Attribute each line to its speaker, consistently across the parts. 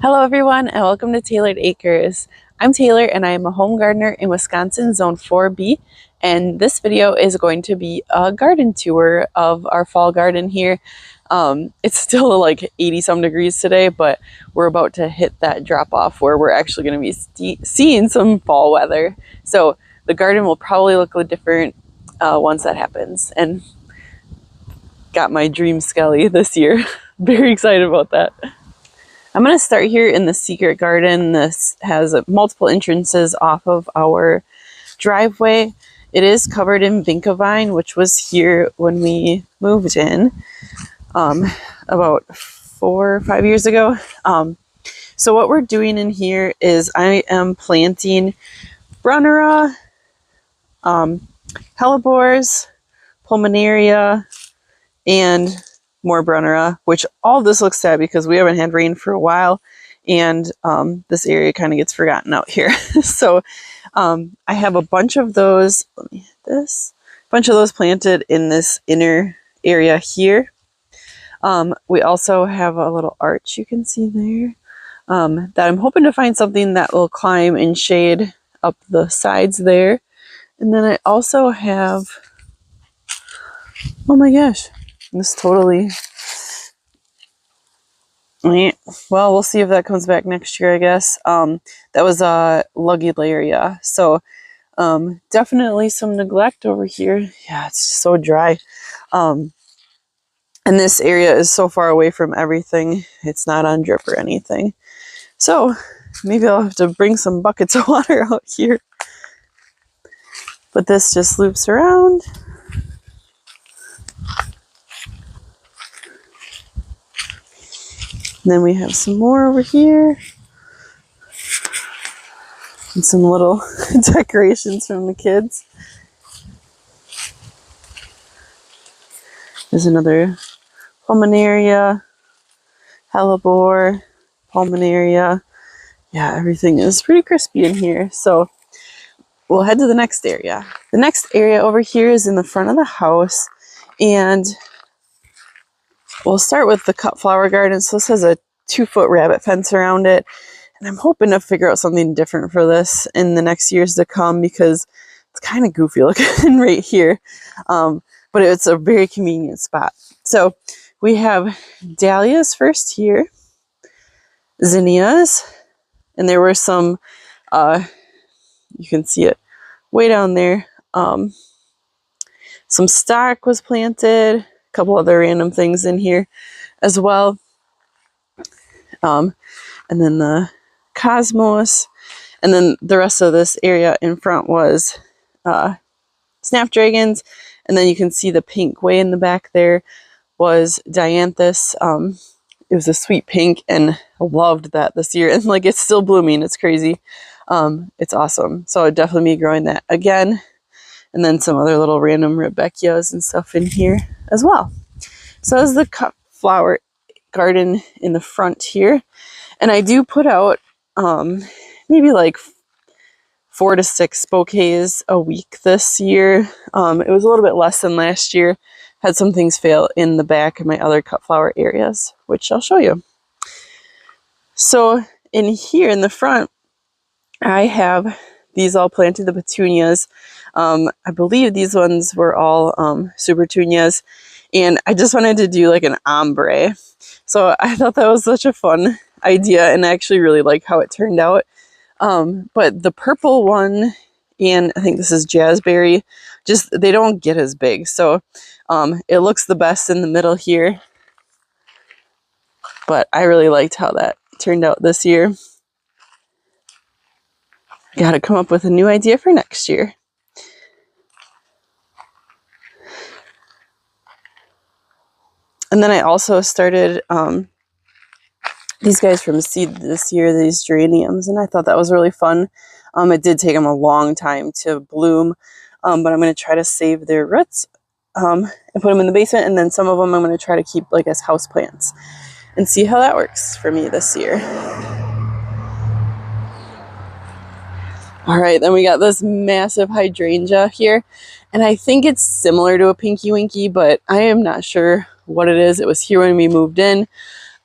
Speaker 1: Hello everyone and welcome to Tailored Acres. I'm Taylor and I am a home gardener in Wisconsin Zone 4B, and this video is going to be a garden tour of our fall garden here. It's still like 80 some degrees today, but we're about to hit that drop off where we're actually going to be seeing some fall weather. So the garden will probably look a little different once that happens, and got my dream skelly this year. Very excited about that. I'm going to start here in the secret garden. This has multiple entrances off of our driveway. It is covered in vinca vine, which was here when we moved in about 4 or 5 years ago. So what we're doing in here is I am planting Brunnera, hellebores, pulmonaria, and more Brunnera, which all of this looks sad because we haven't had rain for a while, and this area kind of gets forgotten out here. So I have a bunch of those, bunch of those planted in this inner area here. We also have a little arch you can see there that I'm hoping to find something that will climb and shade up the sides there. And then I also have, oh my gosh, this totally, well, we'll see if that comes back next year, I guess. That was a Lugularia. So definitely some neglect over here. Yeah, it's so dry. And this area is so far away from everything. It's not on drip or anything. So maybe I'll have to bring some buckets of water out here. But this just loops around. And then we have some more over here. And some little decorations from the kids. There's another pulmonaria, hellebore, pulmonaria. Yeah, everything is pretty crispy in here. So we'll head to the next area. The next area over here is in the front of the house, and we'll start with the cut flower garden. So this has a 2-foot rabbit fence around it, and I'm hoping to figure out something different for this in the next years to come because it's kind of goofy looking right here, but it's a very convenient spot. So we have dahlias first here, zinnias, and there were some, you can see it way down there. Some stock was planted, a couple other random things in here as well. And then the cosmos, and then the rest of this area in front was snapdragons, and then you can see the pink way in the back there was dianthus. It was a sweet pink, and I loved that this year, and like it's still blooming. It's crazy. It's awesome. So I'd definitely be growing that again. And then some other little random Rebecchias and stuff in here as well. So that's the cut flower garden in the front here. And I do put out maybe like 4 to 6 bouquets a week this year. It was a little bit less than last year. Had some things fail in the back of my other cut flower areas, which I'll show you. So in here in the front, I have these all planted, the petunias. I believe these ones were all supertunias, and I just wanted to do like an ombre. So I thought that was such a fun idea, and I actually really like how it turned out. But the purple one, and I think this is jazzberry, just they don't get as big. So it looks the best in the middle here. But I really liked how that turned out this year. Got to come up with a new idea for next year. And then I also started these guys from seed this year, these geraniums, and I thought that was really fun. It did take them a long time to bloom, but I'm going to try to save their roots and put them in the basement, and then some of them I'm going to try to keep like as house plants and see how that works for me this year. All right, then we got this massive hydrangea here, and I think it's similar to a Pinky Winky, but I am not sure what it is. It was here when we moved in.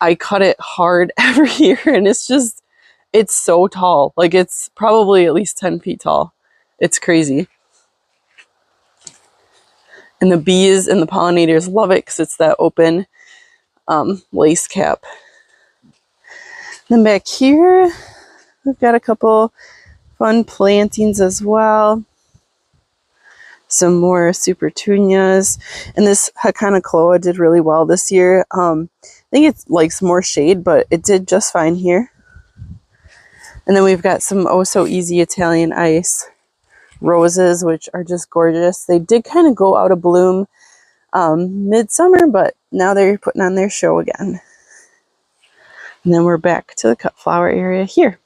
Speaker 1: I cut it hard every year, and it's so tall. Like, it's probably at least 10 feet tall. It's crazy. And the bees and the pollinators love it because it's that open lace cap. Then back here, we've got a couple fun plantings as well. Some more Supertunias. And this Hakanakloa did really well this year. I think it likes more shade, but it did just fine here. And then we've got some Oh So Easy Italian Ice roses, which are just gorgeous. They did kind of go out of bloom midsummer, but now they're putting on their show again. And then we're back to the cut flower area here.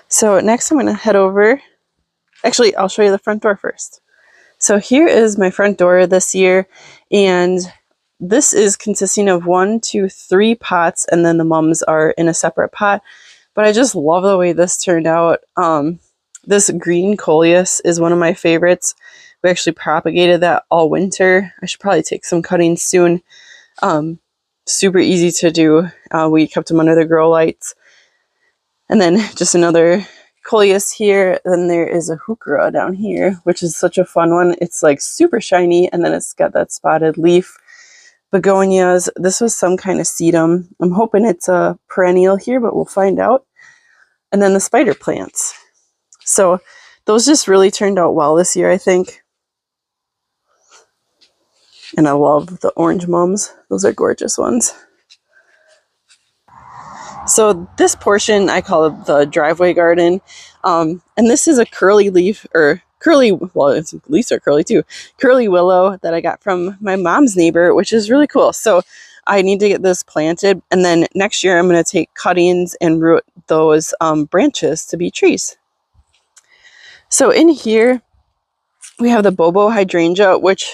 Speaker 1: So next I'm going to head over. Actually, I'll show you the front door first. So here is my front door this year, and this is consisting of 1, 2, 3 pots, and then the mums are in a separate pot. But I just love the way this turned out. This green coleus is one of my favorites. We actually propagated that all winter. I should probably take some cuttings soon. Super easy to do. We kept them under the grow lights. And then just another coleus here. Then there is a heuchera down here, which is such a fun one. It's like super shiny, and then it's got that spotted leaf. Begonias. This was some kind of sedum. I'm hoping it's a perennial here, but we'll find out. And then the spider plants. So those just really turned out well this year, I think. And I love the orange mums. Those are gorgeous ones. So this portion, I call it the driveway garden. And this is a curly leaf, or curly, well, its leaves are curly too, curly willow that I got from my mom's neighbor, which is really cool. So I need to get this planted, and then next year I'm going to take cuttings and root those branches to be trees. So in here we have the Bobo hydrangea, which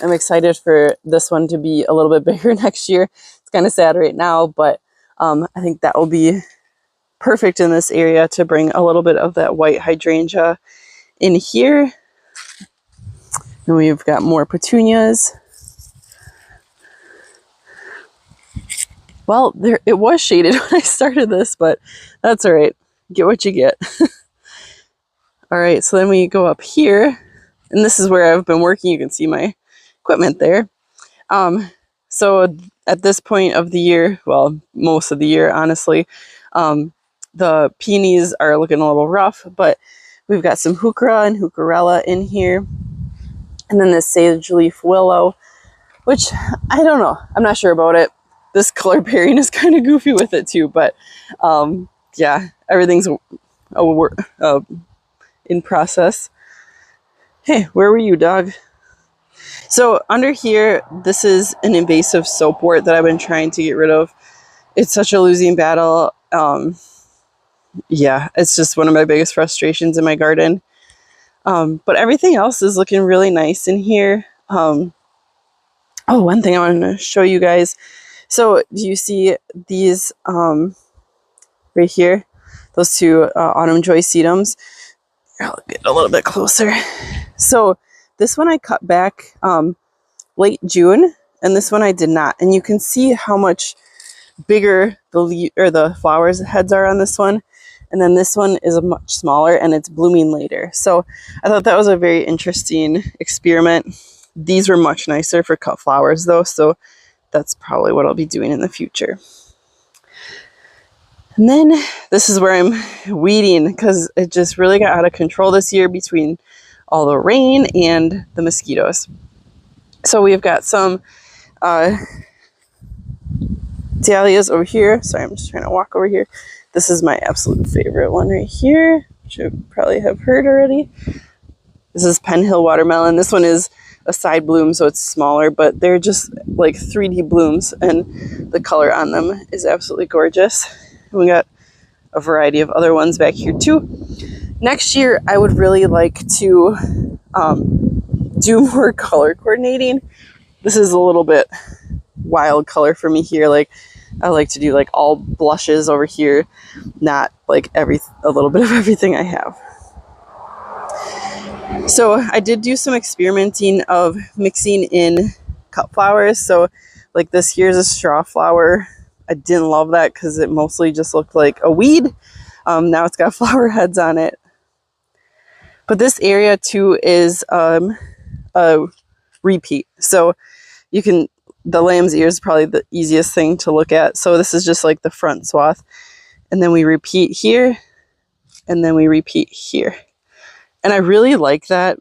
Speaker 1: I'm excited for this one to be a little bit bigger next year. It's kind of sad right now, but I think that will be perfect in this area to bring a little bit of that white hydrangea in here. And we've got more petunias. Well, it was shaded when I started this, but that's all right. Get what you get. All right, so then we go up here, and this is where I've been working. You can see my equipment there. So at this point of the year, well, most of the year, honestly, the peonies are looking a little rough, but we've got some heuchera and heucherella in here. And then this sage leaf willow, which I don't know. I'm not sure about it. This color pairing is kind of goofy with it too, but yeah, everything's in process. Hey, where were you, dog? So under here, this is an invasive soapwort that I've been trying to get rid of. It's such a losing battle. Yeah, it's just one of my biggest frustrations in my garden. But everything else is looking really nice in here. Oh, one thing I want to show you guys. So do you see these right here? Those two Autumn Joy sedums. I'll get a little bit closer. So this one I cut back late June, and this one I did not. And you can see how much bigger the flowers heads are on this one. And then this one is much smaller, and it's blooming later. So I thought that was a very interesting experiment. These were much nicer for cut flowers though, so that's probably what I'll be doing in the future. And then this is where I'm weeding, because it just really got out of control this year between all the rain and the mosquitoes. So we've got some dahlias over here. Sorry, I'm just trying to walk over here. This is my absolute favorite one right here, which you probably have heard already. This is Penn Hill watermelon. This one is a side bloom, so it's smaller, but they're just like 3D blooms, and the color on them is absolutely gorgeous. And we got a variety of other ones back here too. Next year, I would really like to do more color coordinating. This is a little bit wild color for me here. Like, I like to do like all blushes over here, not like a little bit of everything I have. So I did do some experimenting of mixing in cut flowers. So like this here's a straw flower. I didn't love that because it mostly just looked like a weed. Now it's got flower heads on it. But this area too is a repeat. So you can, the lamb's ear is probably the easiest thing to look at. So this is just like the front swath. And then we repeat here, and then we repeat here. And I really like that.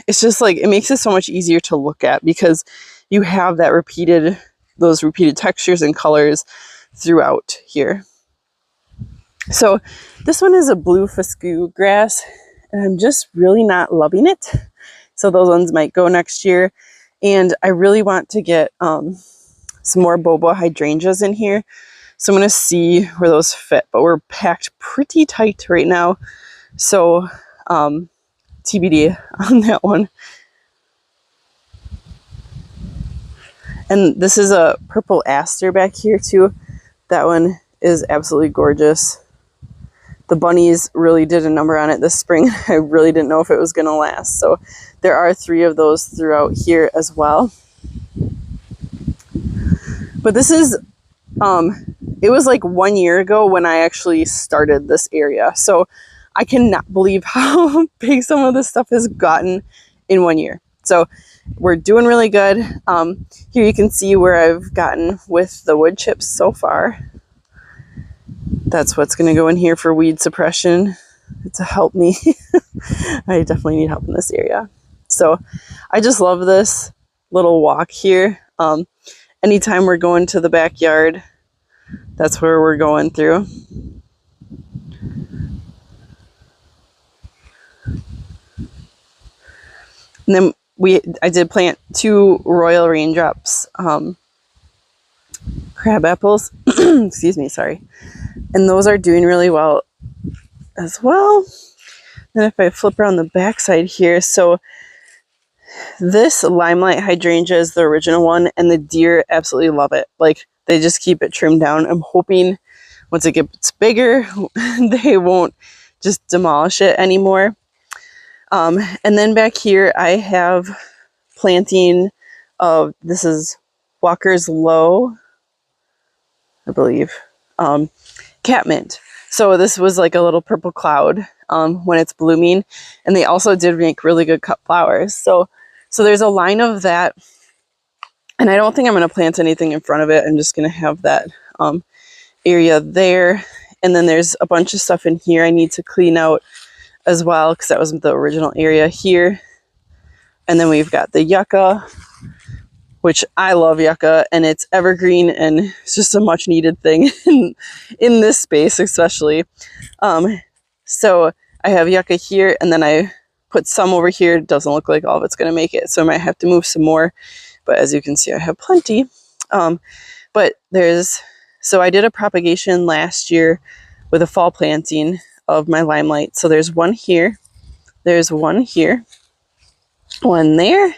Speaker 1: It's just like, it makes it so much easier to look at because you have that those repeated textures and colors throughout here. So this one is a blue fescue grass, and I'm just really not loving it. So those ones might go next year. And I really want to get some more boba hydrangeas in here. So I'm going to see where those fit, but we're packed pretty tight right now. So TBD on that one. And this is a purple aster back here too. That one is absolutely gorgeous. The bunnies really did a number on it this spring. I really didn't know if it was going to last. So there are 3 of those throughout here as well. But this is, it was like 1 year ago when I actually started this area. So I cannot believe how big some of this stuff has gotten in 1 year. So we're doing really good. Here you can see where I've gotten with the wood chips so far. That's what's going to go in here for weed suppression to help me. I definitely need help in this area. So I just love this little walk here. Anytime we're going to the backyard, that's where we're going through. And then I did plant 2 Royal Raindrops crab apples. Excuse me, sorry. And those are doing really well as well. Then if I flip around the back side here, so this Limelight hydrangea is the original one, and the deer absolutely love it. Like, they just keep it trimmed down. I'm hoping once it gets bigger, they won't just demolish it anymore. And then back here, I have planting of, this is Walker's Low, I believe, catmint. So this was like a little purple cloud when it's blooming, and they also did make really good cut flowers. So there's a line of that, and I don't think I'm going to plant anything in front of it. I'm just going to have that area there, and then there's a bunch of stuff in here I need to clean out as well, because that was the original area here. And then we've got the yucca, which I love yucca, and it's evergreen, and it's just a much needed thing in this space especially. So I have yucca here, and then I put some over here. It doesn't look like all of it's going to make it, so I might have to move some more, but as you can see, I have plenty. But so I did a propagation last year with a fall planting of my Limelight. So there's one here, there's one here, one there,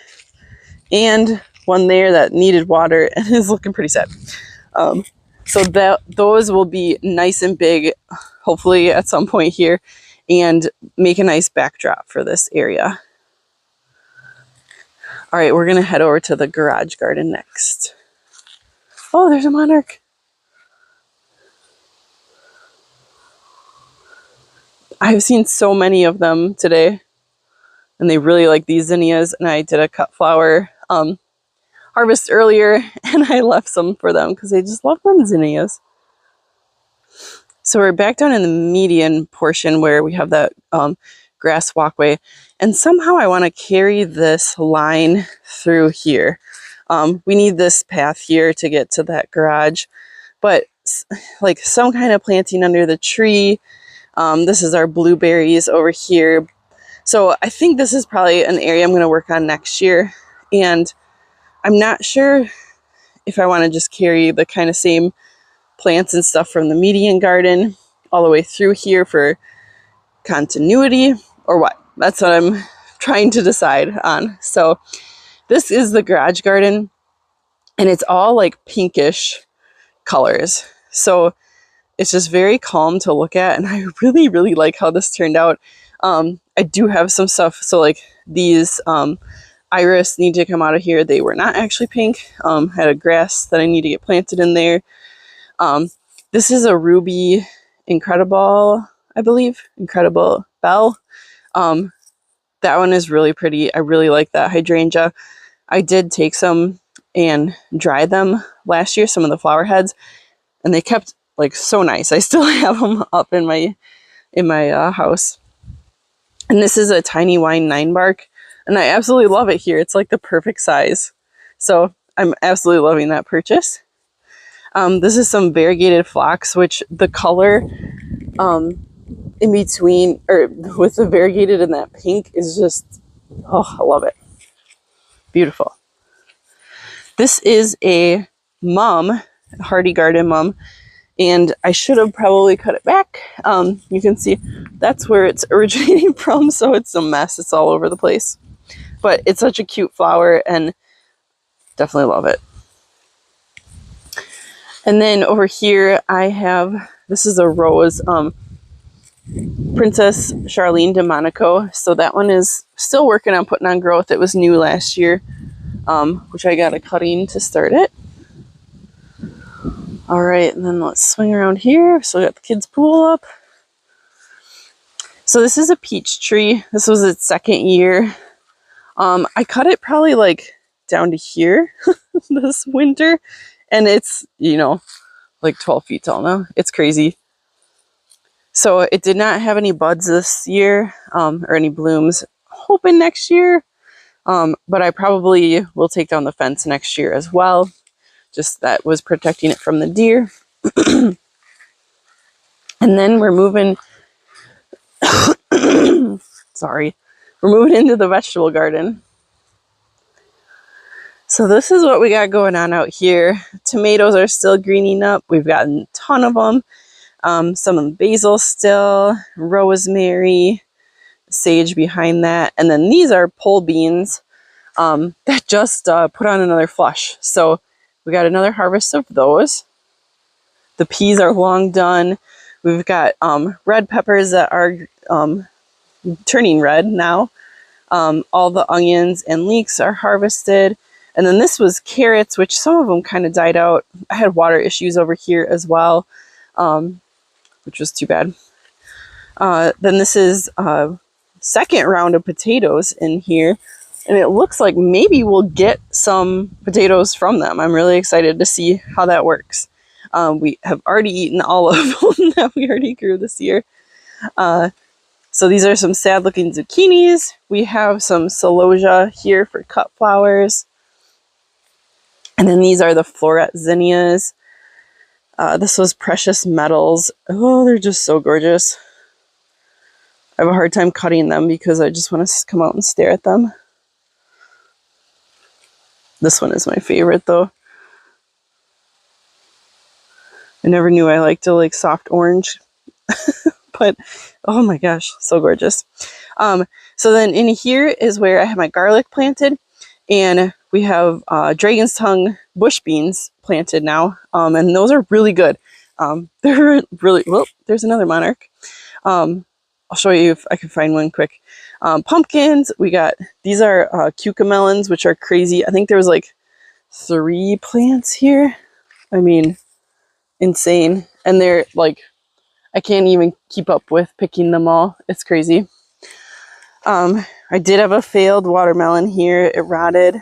Speaker 1: and one there that needed water and is looking pretty sad. So those will be nice and big, hopefully at some point here, and make a nice backdrop for this area. All right, we're going to head over to the garage garden next. Oh, there's a monarch. I've seen so many of them today, and they really like these zinnias, and I did a cut flower harvest earlier, and I left some for them because they just love them zinnias. So we're back down in the median portion where we have that grass walkway, and somehow I want to carry this line through here. We need this path here to get to that garage, but like some kind of planting under the tree. This is our blueberries over here. So I think this is probably an area I'm going to work on next year, and I'm not sure if I want to just carry the kind of same plants and stuff from the median garden all the way through here for continuity or what. That's what I'm trying to decide on. So this is the garage garden, and it's all like pinkish colors. So it's just very calm to look at, and I really, really like how this turned out. I do have some stuff, so like these iris need to come out of here. They were not actually pink. Had a grass that I need to get planted in there. This is a Ruby Incredible, I believe. Incredible Bell. That one is really pretty. I really like that hydrangea. I did take some and dry them last year, some of the flower heads, and they kept like so nice. I still have them up in my house. And this is a Tiny Wine 9 bark, and I absolutely love it here. It's like the perfect size. So I'm absolutely loving that purchase. This is some variegated phlox, which the color in between, or with the variegated and that pink is just, oh, I love it. Beautiful. This is a mum, Hardy Garden mum, and I should have probably cut it back. You can see that's where it's originating from, so it's a mess. It's all over the place. But it's such a cute flower, and definitely love it. And then over here I have, this is a rose, Princess Charlene de Monaco. So that one is still working on putting on growth. It was new last year, which I got a cutting to start it. All right, and then let's swing around here. So we got the kids' pool up. So this is a peach tree. This was its second year. I cut it probably like down to here this winter, and it's, you know, like 12 feet tall now. It's crazy. So it did not have any buds this year, or any blooms. Hoping next year, but I probably will take down the fence next year as well. Just that was protecting it from the deer. And then we're moving, sorry, we're moving into the vegetable garden. So this is what we got going on out here. Tomatoes are still greening up. We've gotten a ton of them. Some of the basil still, rosemary, sage behind that. And then these are pole beans that just put on another flush. So we got another harvest of those. The peas are long done. We've got red peppers that are turning red now. All the onions and leeks are harvested. And then this was carrots, which some of them kind of died out. I had water issues over here as well, which was too bad. Then this is a second round of potatoes in here. And it looks like maybe we'll get some potatoes from them. I'm really excited to see how that works. We have already eaten all of them that we already grew this year. So these are some sad looking zucchinis. We have some celosia here for cut flowers. And then these are the floret zinnias. This was precious metals. Oh, they're just so gorgeous. I have a hard time cutting them because I just want to come out and stare at them. This one is my favorite though. I never knew I liked a like soft orange, but oh my gosh, so gorgeous. So then in here is where I have my garlic planted, and we have dragon's tongue bush beans planted now, and those are really good. They're really, well, there's another monarch. I'll show you if I can find one quick. Pumpkins, we got, these are cucamelons, which are crazy. I think there was like 3 plants here. I mean, insane. And they're like, I can't even keep up with picking them all. It's crazy. I did have a failed watermelon here. It rotted.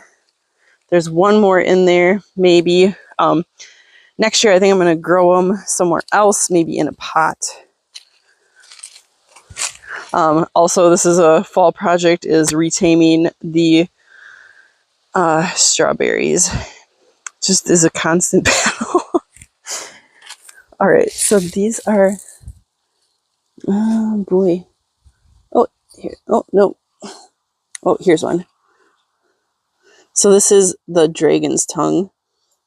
Speaker 1: There's one more in there, maybe. Next year, I think I'm going to grow them somewhere else, maybe in a pot. Also, this is a fall project, is retaming the strawberries. Just is a constant battle. All right, so these are, oh boy. Oh, here, oh, no. Oh, here's one. So this is the dragon's tongue,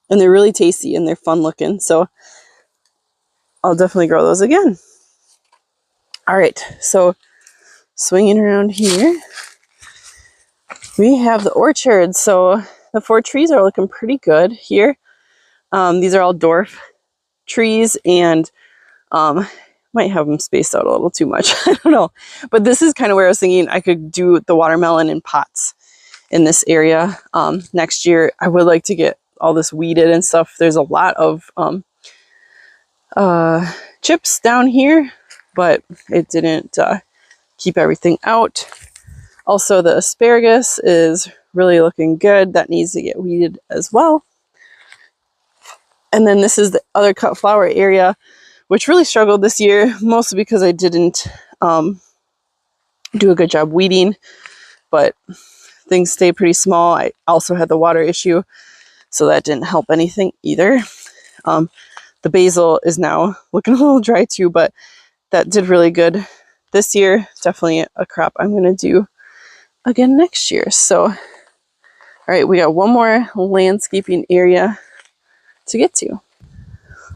Speaker 1: and they're really tasty and they're fun looking. So I'll definitely grow those again. All right, so swinging around here, we have the orchard. So the 4 trees are looking pretty good here. These are all dwarf trees, and might have them spaced out a little too much. I don't know. But this is kind of where I was thinking I could do the watermelon in pots. in this area. Next year, I would like to get all this weeded and stuff. There's a lot of chips down here, but it didn't keep everything out. Also, the asparagus is really looking good. That needs to get weeded as well. And then this is the other cut flower area, which really struggled this year, mostly because I didn't do a good job weeding, but things stay pretty small. I also had the water issue, so that didn't help anything either. The basil is now looking a little dry too, but that did really good this year. Definitely a crop I'm going to do again next year. So, all right, we got one more landscaping area to get to.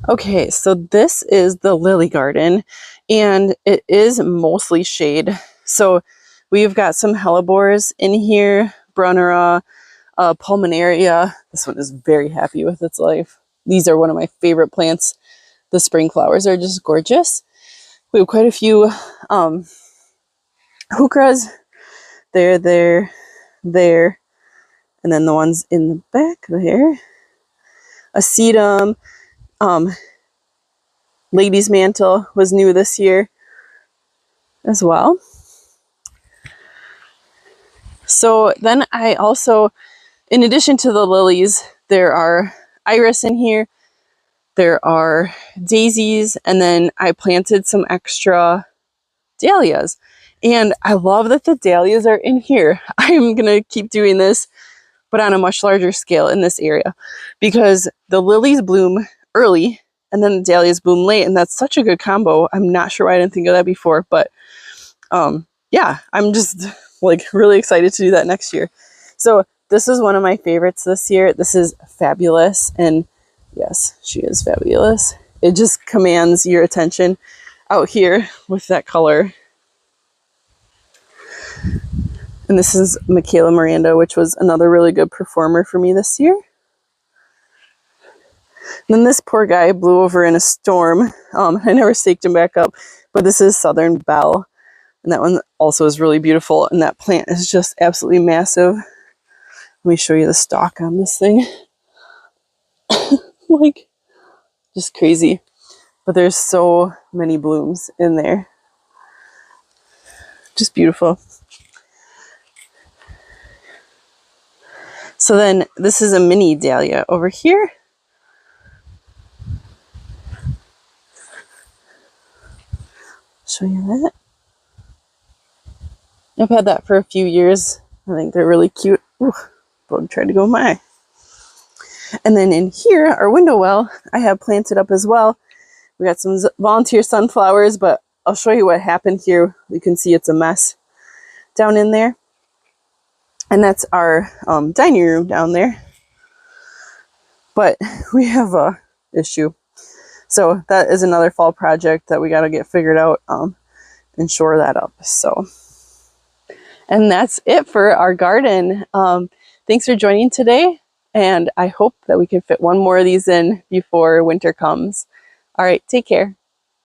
Speaker 1: Okay, so this is the lily garden, and it is mostly shade. So we've got some hellebores in here, Brunnera, pulmonaria. This one is very happy with its life. These are one of my favorite plants. The spring flowers are just gorgeous. We have quite a few heucheras. There, and then the ones in the back there. A sedum. Lady's mantle was new this year as well. So then I also, in addition to the lilies, there are iris in here, there are daisies, and then I planted some extra dahlias. And I love that the dahlias are in here. I'm going to keep doing this, but on a much larger scale in this area, because the lilies bloom early and then the dahlias bloom late, and that's such a good combo. I'm not sure why I didn't think of that before, but yeah, I'm just like really excited to do that next year. So this is one of my favorites this year. This is fabulous, and yes, she is fabulous. It just commands your attention out here with that color. And this is Michaela Miranda, which was another really good performer for me this year. And then this poor guy blew over in a storm. I never staked him back up, but this is Southern Belle. And that one also is really beautiful. And that plant is just absolutely massive. Let me show you the stalk on this thing. Like, just crazy. But there's so many blooms in there. Just beautiful. So then this is a mini dahlia over here. Show you that. I've had that for a few years. I think they're really cute. Ooh, bug tried to go in my eye. And then in here, our window well, I have planted up as well. We got some volunteer sunflowers, but I'll show you what happened here. You can see it's a mess down in there. And that's our dining room down there. But we have a issue. So that is another fall project that we got to get figured out and shore that up. So, and that's it for our garden. Thanks for joining today. And I hope that we can fit one more of these in before winter comes. All right, take care.